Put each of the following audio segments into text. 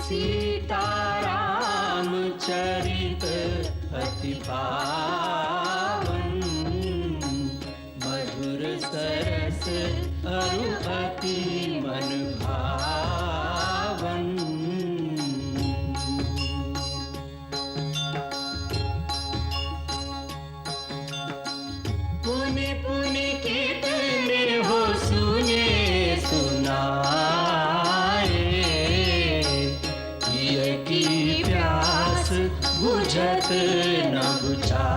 सीताराम चरित अति पावन, मधुर सरस अरु अति मन भावन। पुनि पुनि कितने हो सुने सुनाए, ये की प्यास बुझत न बुझाए।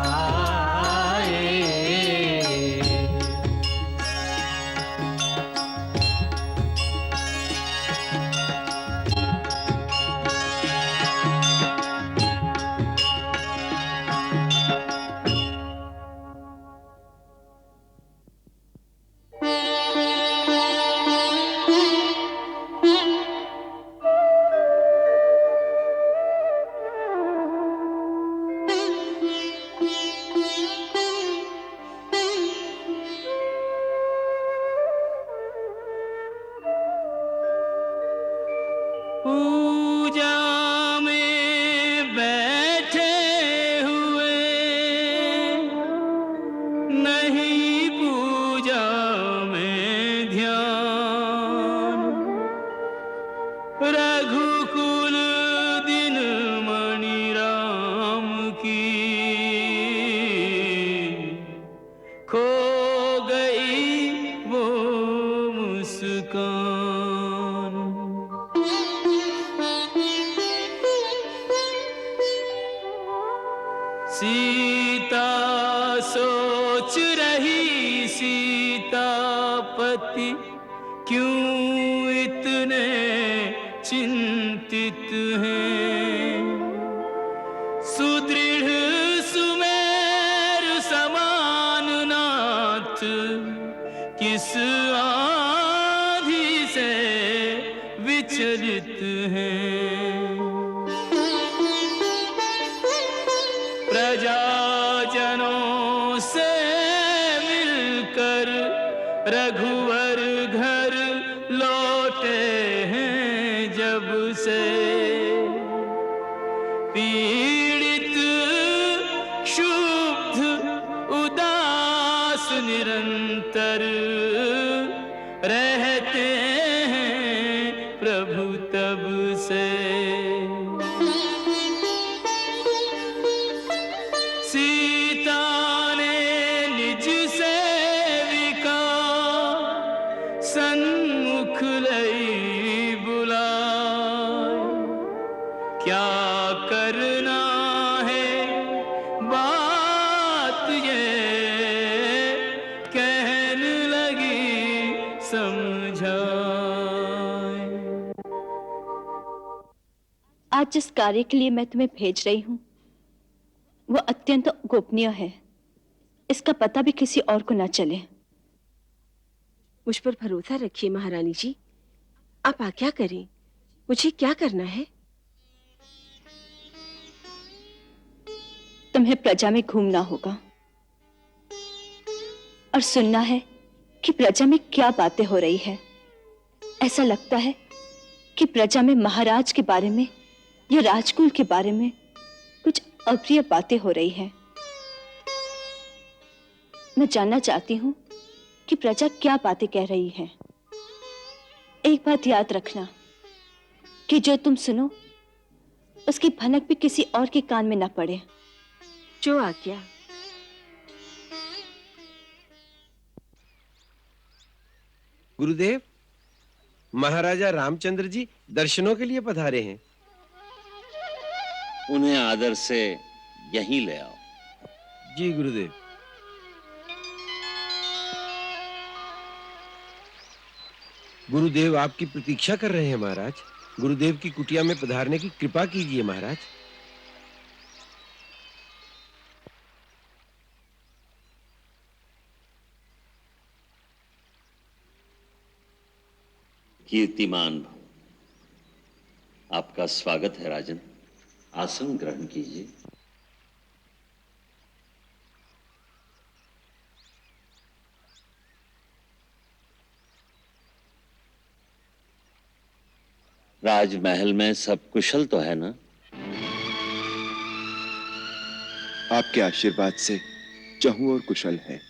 पूजा में बैठे हुए नहीं पूजा में ध्यान, रघुकुल दिन मणि राम की खो गई वो मुस्कान। सीता सोच रही सीतापति क्यों इतने चिंतित हैं, सुदृढ़ सुमेरु समान नाथ किस आंधी से विचलित हैं। प्रजाजनों से मिलकर रघुवर घर लौटे हैं जब से, पीड़ित क्षुब्ध उदास निरंतर रहते हैं प्रभु तब से। सीता ने निज सेविका सन्मुख लई बुलाए, क्या करना है बात ये कहने लगी समझाए। आज जिस कार्य के लिए मैं तुम्हें भेज रही हूं वो अत्यंत गोपनीय है, इसका पता भी किसी और को न चले। मुझ पर भरोसा रखिए महारानी जी, आप आज्ञा करें, मुझे क्या करना है? तुम्हें प्रजा में घूमना होगा और सुनना है कि प्रजा में क्या बातें हो रही है। ऐसा लगता है कि प्रजा में महाराज के बारे में या राजकुल के बारे में कुछ अप्रिय बातें हो रही हैं। मैं जानना चाहती हूं कि प्रजा क्या बातें कह रही है। एक बात याद रखना कि जो तुम सुनो उसकी भनक भी किसी और के कान में न पड़े। जो आज्ञा। गुरुदेव, महाराजा रामचंद्र जी दर्शनों के लिए पधारे हैं। उन्हें आदर से यहीं ले आओ। जी गुरुदेव। गुरुदेव आपकी प्रतीक्षा कर रहे हैं महाराज। गुरुदेव की कुटिया में पधारने की कृपा कीजिए महाराज। कीर्तिमान भव। आपका स्वागत है राजन, आसन ग्रहण कीजिए। राजमहल में सब कुशल तो है ना? आपके आशीर्वाद से चहु और कुशल है,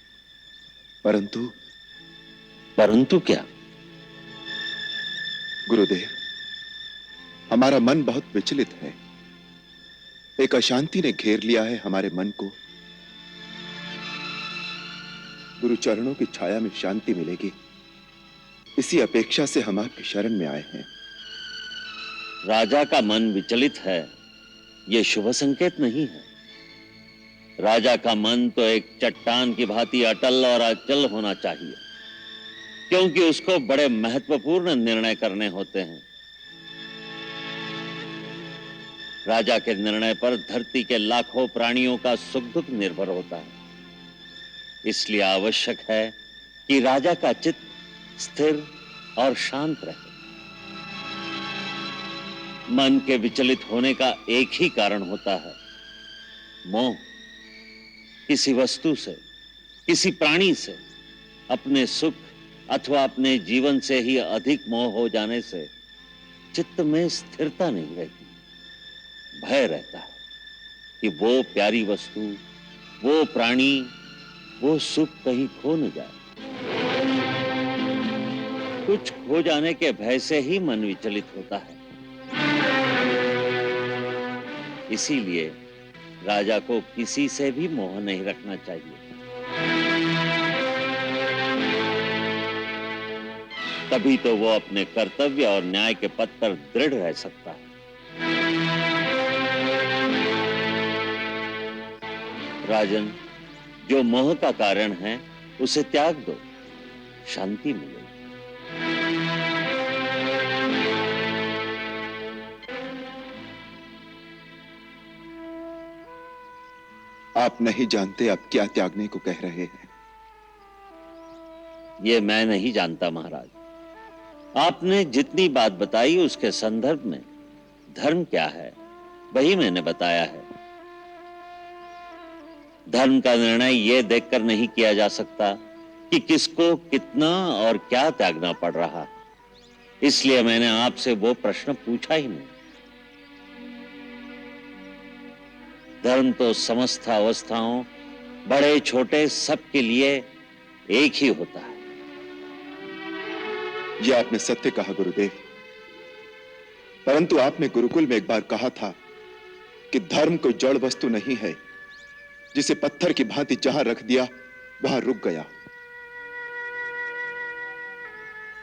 परंतु परंतु क्या? गुरुदेव, हमारा मन बहुत विचलित है। एक अशांति ने घेर लिया है हमारे मन को। गुरु चरणों की छाया में शांति मिलेगी, इसी अपेक्षा से हम आपकी शरण में आए हैं। राजा का मन विचलित है, यह शुभ संकेत नहीं है। राजा का मन तो एक चट्टान की भांति अटल और अचल होना चाहिए, क्योंकि उसको बड़े महत्वपूर्ण निर्णय करने होते हैं। राजा के निर्णय पर धरती के लाखों प्राणियों का सुख दुख निर्भर होता है। इसलिए आवश्यक है कि राजा का चित्त स्थिर और शांत रहे। मन के विचलित होने का एक ही कारण होता है, मोह। किसी वस्तु से, किसी प्राणी से, अपने सुख अथवा अपने जीवन से ही अधिक मोह हो जाने से चित्त में स्थिरता नहीं रहती। भय रहता है कि वो प्यारी वस्तु, वो प्राणी, वो सुख कहीं खो न जाए। कुछ खो जाने के भय से ही मन विचलित होता है। इसीलिए राजा को किसी से भी मोह नहीं रखना चाहिए। तभी तो वो अपने कर्तव्य और न्याय के पथ पर दृढ़ रह सकता है। राजन, जो मोह का कारण है उसे त्याग दो, शांति मिलेगी। आप नहीं जानते आप क्या त्यागने को कह रहे हैं। ये मैं नहीं जानता महाराज। आपने जितनी बात बताई उसके संदर्भ में धर्म क्या है वही मैंने बताया है। धर्म का निर्णय यह देखकर नहीं किया जा सकता कि किसको कितना और क्या त्यागना पड़ रहा है। इसलिए मैंने आपसे वो प्रश्न पूछा ही नहीं। धर्म तो समस्त अवस्थाओं, बड़े छोटे, सबके लिए एक ही होता है। यह आपने सत्य कहा गुरुदेव, परंतु आपने गुरुकुल में एक बार कहा था कि धर्म कोई जड़ वस्तु नहीं है जिसे पत्थर की भांति जहां रख दिया वहां रुक गया।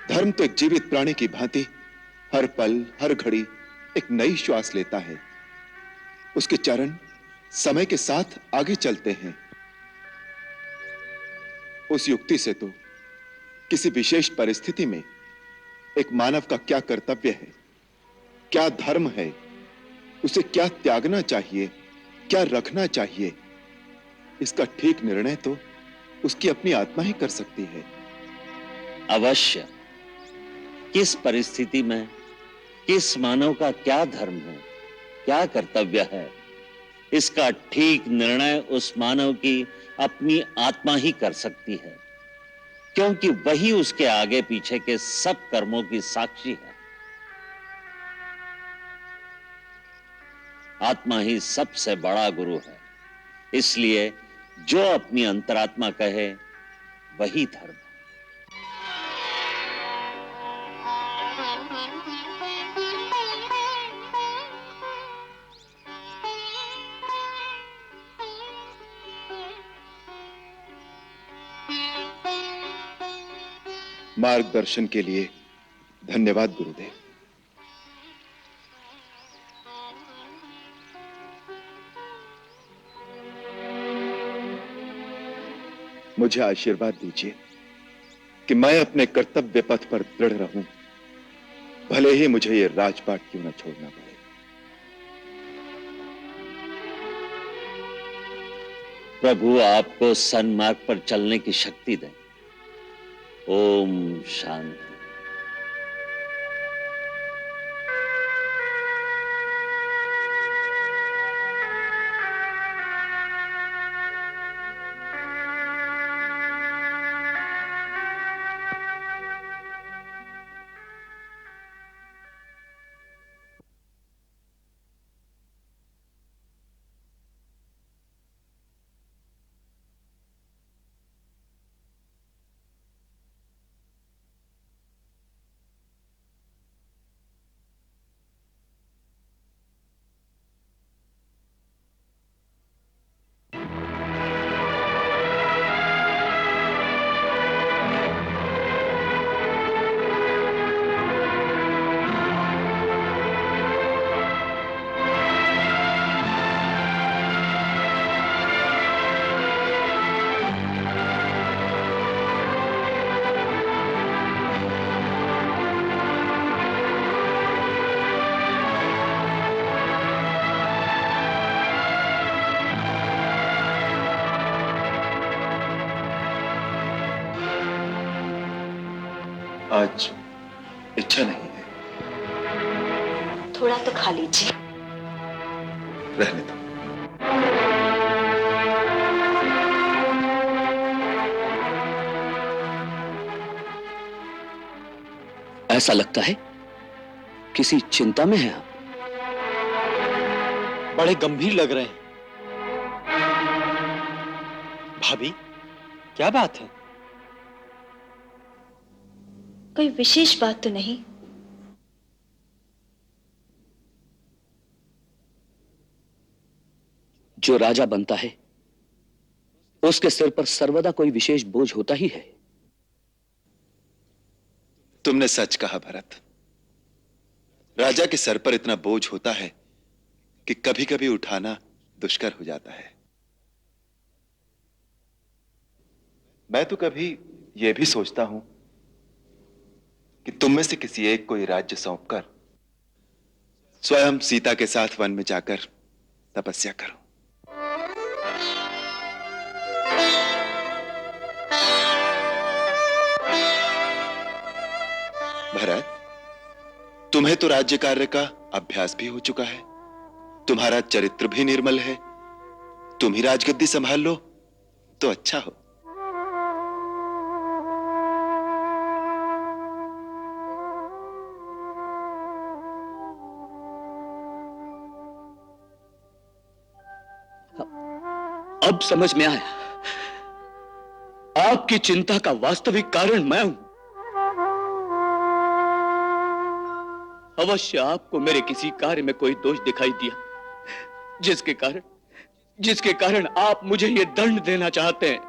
धर्म तो एक जीवित प्राणी की भांति हर पल हर घड़ी एक नई श्वास लेता है। उसके चरण समय के साथ आगे चलते हैं। उस युक्ति से तो किसी विशेष परिस्थिति में एक मानव का क्या कर्तव्य है, क्या धर्म है, उसे क्या त्यागना चाहिए, क्या रखना चाहिए, इसका ठीक निर्णय तो उसकी अपनी आत्मा ही कर सकती है। अवश्य। किस परिस्थिति में किस मानव का क्या धर्म है, क्या कर्तव्य है, इसका ठीक निर्णय उस मानव की अपनी आत्मा ही कर सकती है, क्योंकि वही उसके आगे पीछे के सब कर्मों की साक्षी है। आत्मा ही सबसे बड़ा गुरु है। इसलिए जो अपनी अंतरात्मा कहे वही धर्म है। मार्गदर्शन के लिए धन्यवाद गुरुदेव। मुझे आशीर्वाद दीजिए कि मैं अपने कर्तव्य पथ पर दृढ़ रहूं, भले ही मुझे ये राजपाट क्यों न छोड़ना पड़े। प्रभु आपको सन्मार्ग पर चलने की शक्ति दें। ओम शांति। आज इच्छा नहीं है। थोड़ा तो खा लीजिए। रहने दो। ऐसा लगता है किसी चिंता में है आप। बड़े गंभीर लग रहे हैं। भाभी, क्या बात है? कोई विशेष बात तो नहीं। जो राजा बनता है उसके सिर पर सर्वदा कोई विशेष बोझ होता ही है। तुमने सच कहा भरत। राजा के सर पर इतना बोझ होता है कि कभी कभी उठाना दुष्कर हो जाता है। मैं तो कभी यह भी सोचता हूं कि तुम में से किसी एक को ये राज्य सौंपकर स्वयं सीता के साथ वन में जाकर तपस्या करो। भरत, तुम्हें तो राज्य कार्य का अभ्यास भी हो चुका है, तुम्हारा चरित्र भी निर्मल है। तुम ही राजगद्दी संभाल लो तो अच्छा हो। अब समझ में आया, आपकी चिंता का वास्तविक कारण मैं हूं। अवश्य आपको मेरे किसी कार्य में कोई दोष दिखाई दिया जिसके कारण आप मुझे ये दंड देना चाहते हैं।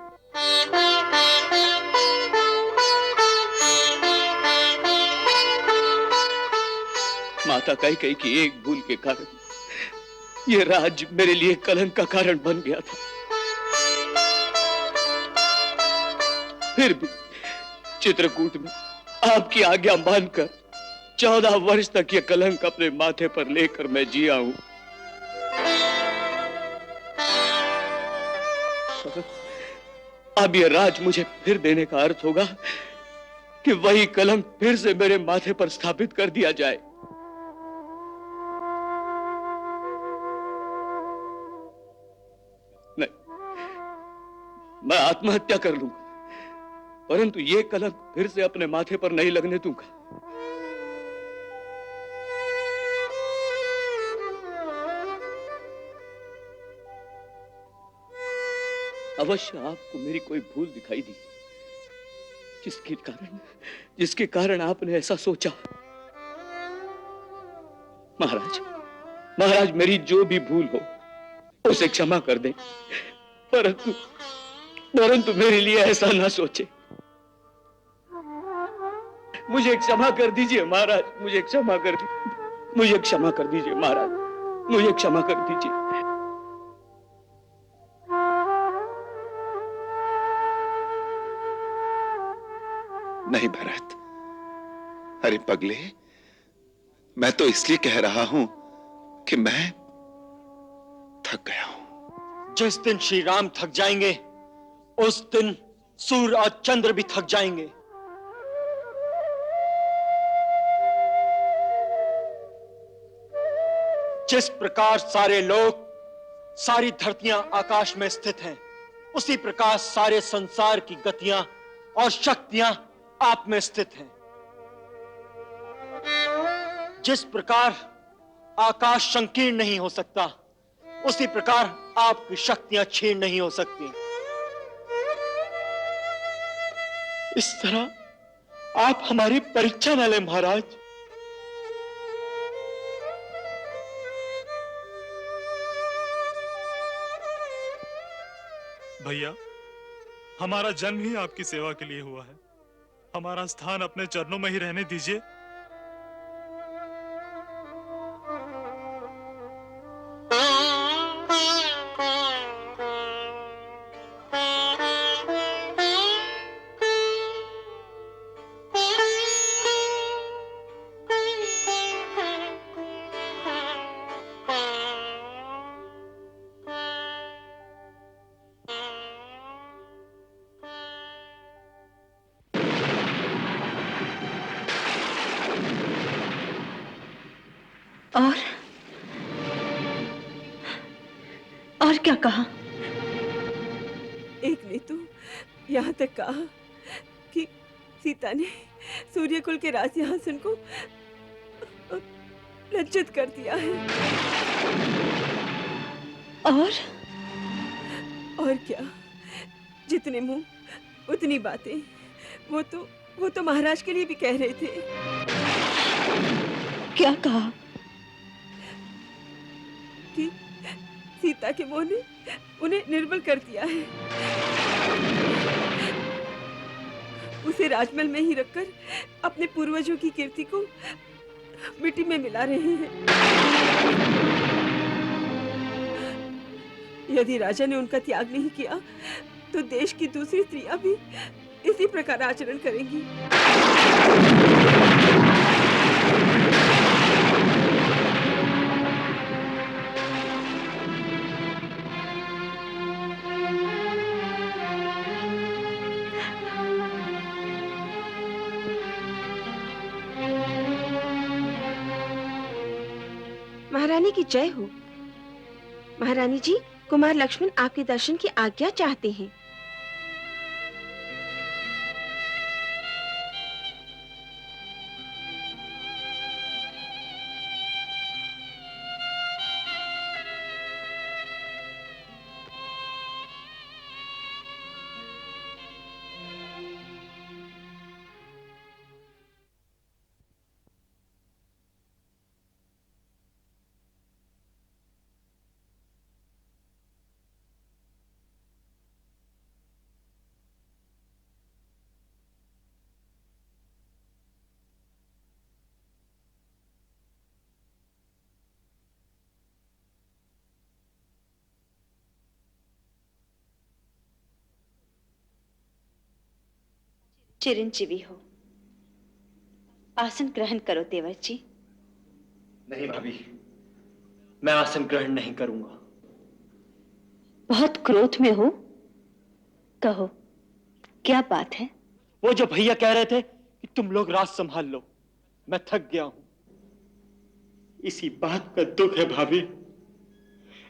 माता कैकेयी की एक भूल के कारण यह राज्य मेरे लिए कलंक का कारण बन गया था। फिर भी चित्रकूट में आपकी आज्ञा मानकर 14 वर्ष तक यह कलंक अपने माथे पर लेकर मैं जिया हूं। अब यह राज मुझे फिर देने का अर्थ होगा कि वही कलंक फिर से मेरे माथे पर स्थापित कर दिया जाए। नहीं, मैं आत्महत्या कर लूंगा, परंतु यह कलंक फिर से अपने माथे पर नहीं लगने दूंगा। अवश्य आपको मेरी कोई भूल दिखाई दी जिसके कारण आपने ऐसा सोचा। महाराज मेरी जो भी भूल हो उसे क्षमा कर दें, परंतु मेरे लिए ऐसा ना सोचे। मुझे क्षमा कर दीजिए महाराज, मुझे क्षमा कर दीजिए महाराज, मुझे क्षमा कर दीजिए। नहीं भरत, अरे पगले, मैं तो इसलिए कह रहा हूं कि मैं थक गया हूं। जिस दिन श्री राम थक जाएंगे उस दिन सूर्य और चंद्र भी थक जाएंगे। जिस प्रकार सारे लोग, सारी धरतियां आकाश में स्थित हैं, उसी प्रकार सारे संसार की गतियां और शक्तियां आप में स्थित हैं। जिस प्रकार आकाश संकीर्ण नहीं हो सकता, उसी प्रकार आपकी शक्तियां क्षीण नहीं हो सकती। इस तरह आप हमारी परीक्षा न लें महाराज। भैया, हमारा जन्म ही आपकी सेवा के लिए हुआ है। हमारा स्थान अपने चरणों में ही रहने दीजिए। और क्या कहा? एक ने तो यहाँ तक कहा कि सीता ने सूर्यकुल के राजसिंहासन को लज्जित कर दिया है। और क्या, जितने मुंह उतनी बातें। वो तो महाराज के लिए भी कह रहे थे। क्या कहा? कि सीता के मोह ने उन्हें निर्बल कर दिया है। उसे राजमहल में ही रखकर अपने पूर्वजों की कीर्ति को मिट्टी में मिला रहे हैं। यदि राजा ने उनका त्याग नहीं किया तो देश की दूसरी स्त्रियां भी इसी प्रकार आचरण करेंगी। महारानी की जय हो। महारानी जी, कुमार लक्ष्मण आपके दर्शन की आज्ञा चाहते हैं। चिरंजीवी हो। आसन ग्रहण करो देवर जी। नहीं भाभी, मैं आसन ग्रहण नहीं करूंगा। बहुत क्रोध में हो? कहो, क्या बात है? वो जो भैया कह रहे थे कि तुम लोग राज संभाल लो, मैं थक गया हूं। इसी बात का दुख है भाभी।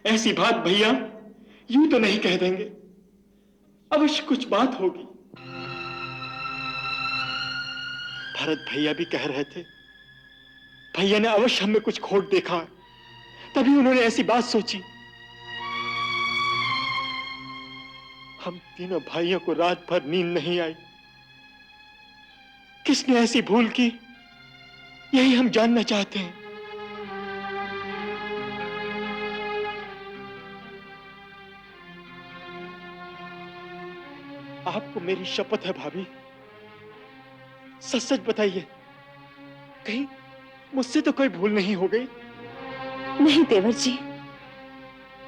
ऐसी बात भैया यूं तो नहीं कह देंगे, अवश्य कुछ बात होगी। भरत भैया भी कह रहे थे, भैया ने अवश्य हमें कुछ खोट देखा है, तभी उन्होंने ऐसी बात सोची। हम तीनों भाइयों को रात भर नींद नहीं आई। किसने ऐसी भूल की, यही हम जानना चाहते हैं। आपको मेरी शपथ है भाभी, सच सच बताइए, कहीं मुझसे तो कोई भूल नहीं हो गई? नहीं देवर जी,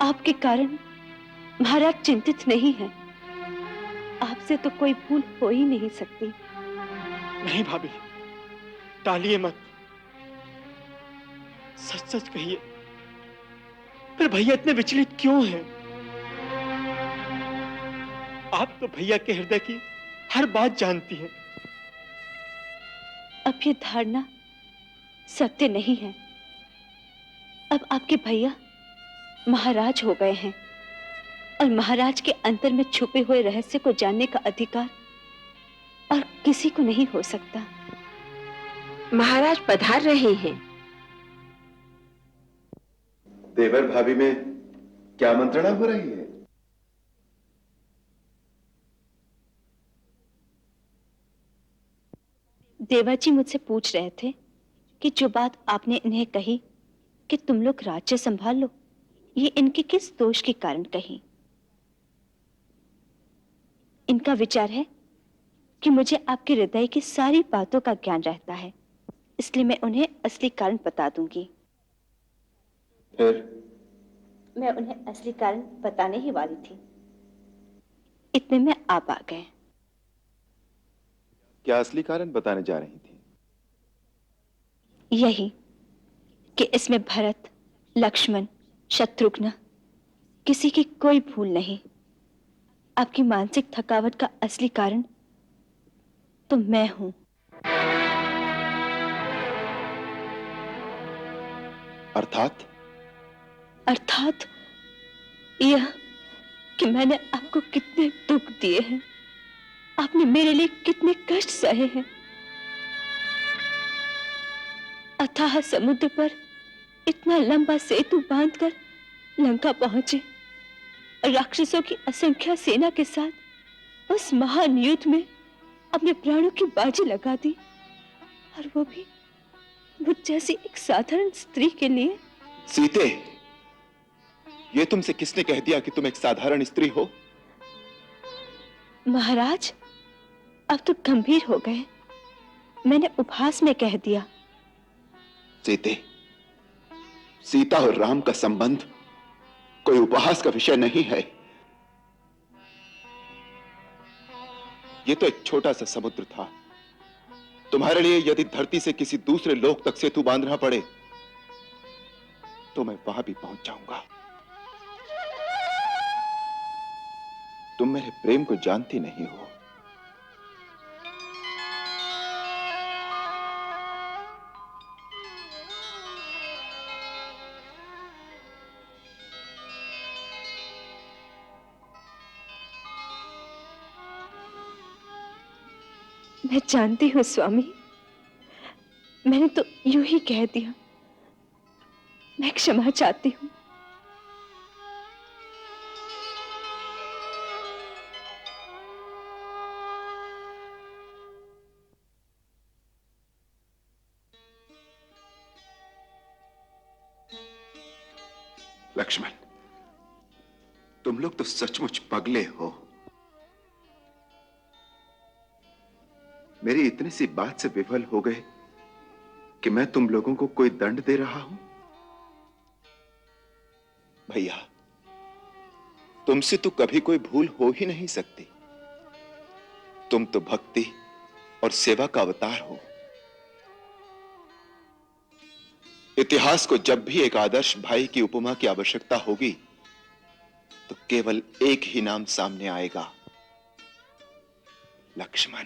आपके कारण महाराज चिंतित नहीं है। आपसे तो कोई भूल हो ही नहीं सकती। नहीं भाभी, टालिए मत, सच सच कहिए। फिर भैया इतने विचलित क्यों हैं? आप तो भैया के हृदय की हर बात जानती हैं। अब ये धारणा सत्य नहीं है। अब आपके भैया महाराज हो गए हैं और महाराज के अंतर में छुपे हुए रहस्य को जानने का अधिकार और किसी को नहीं हो सकता। महाराज पधार रहे हैं। देवर भाभी में क्या मंत्रणा हो रही है? देवाजी मुझसे पूछ रहे थे कि जो बात आपने इन्हें कही कि तुम लोग राज्य संभाल लो, ये इनके किस दोष के कारण कही। इनका विचार है कि मुझे आपके हृदय की सारी बातों का ज्ञान रहता है, इसलिए मैं उन्हें असली कारण बता दूंगी। फिर मैं उन्हें असली कारण बताने ही वाली थी, इतने में आप आ गए। क्या असली कारण बताने जा रही थी? यही कि इसमें भरत, लक्ष्मण, शत्रुघ्न किसी की कोई भूल नहीं। आपकी मानसिक थकावट का असली कारण तो मैं हूं। अर्थात? अर्थात यह कि मैंने आपको कितने दुख दिए हैं, आपने मेरे लिए कितने कष्ट सहे हैं। अथाह समुद्र पर इतना लंबा सेतु बांधकर लंका पहुंचे, राक्षसों की असंख्य सेना के साथ उस महान युद्ध में अपने प्राणों की बाजी लगा दी, और वो भी मुझ जैसी एक साधारण स्त्री के लिए। सीते, ये तुमसे किसने कह दिया कि तुम एक साधारण स्त्री हो? महाराज, अब तो गंभीर हो गए, मैंने उपहास में कह दिया। सीते, सीता और राम का संबंध कोई उपहास का विषय नहीं है। यह तो एक छोटा सा समुद्र था। तुम्हारे लिए यदि धरती से किसी दूसरे लोक तक सेतु बांधना पड़े तो मैं वहां भी पहुंच जाऊंगा। तुम मेरे प्रेम को जानती नहीं हो। मैं जानती हूँ स्वामी, मैंने तो यूं ही कह दिया। मैं क्षमा चाहती हूँ। लक्ष्मण, तुम लोग तो सचमुच पगले हो। मेरी इतनी सी बात से विफल हो गए कि मैं तुम लोगों को कोई दंड दे रहा हूं। भैया, तुमसे तो कभी कोई भूल हो ही नहीं सकती। तुम तो भक्ति और सेवा का अवतार हो। इतिहास को जब भी एक आदर्श भाई की उपमा की आवश्यकता होगी तो केवल एक ही नाम सामने आएगा, लक्ष्मण।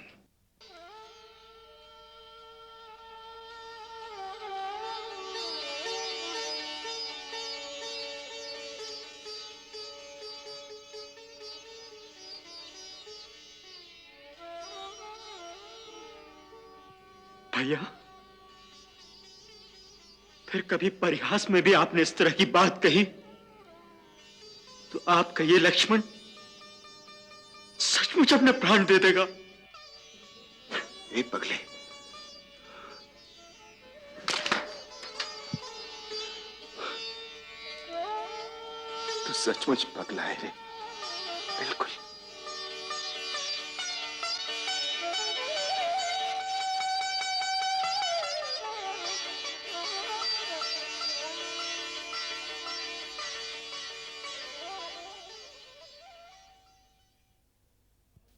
भैया, फिर कभी परिहास में भी आपने इस तरह की बात कही तो आपका ये लक्ष्मण सचमुच अपने प्राण दे देगा। ए पगले, तू सचमुच पगला है रे, बिल्कुल।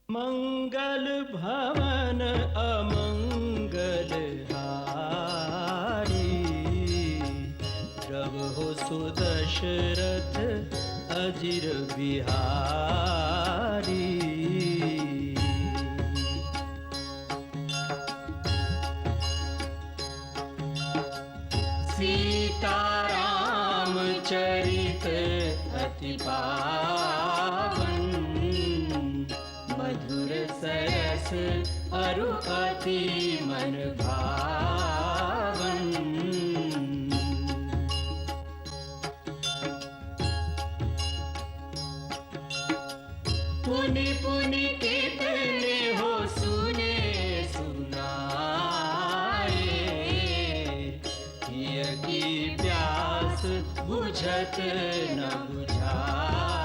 मंगल भवन अमंगल हारी, प्रभु सुदशरथ अजिर बिहारी। सीताराम चरित अति पावन, मधुर सरस अरु अति मन भावन। पुनि पुनि कितने हो सुने सुनाए, हिय की प्यास बुझत न बुझाए।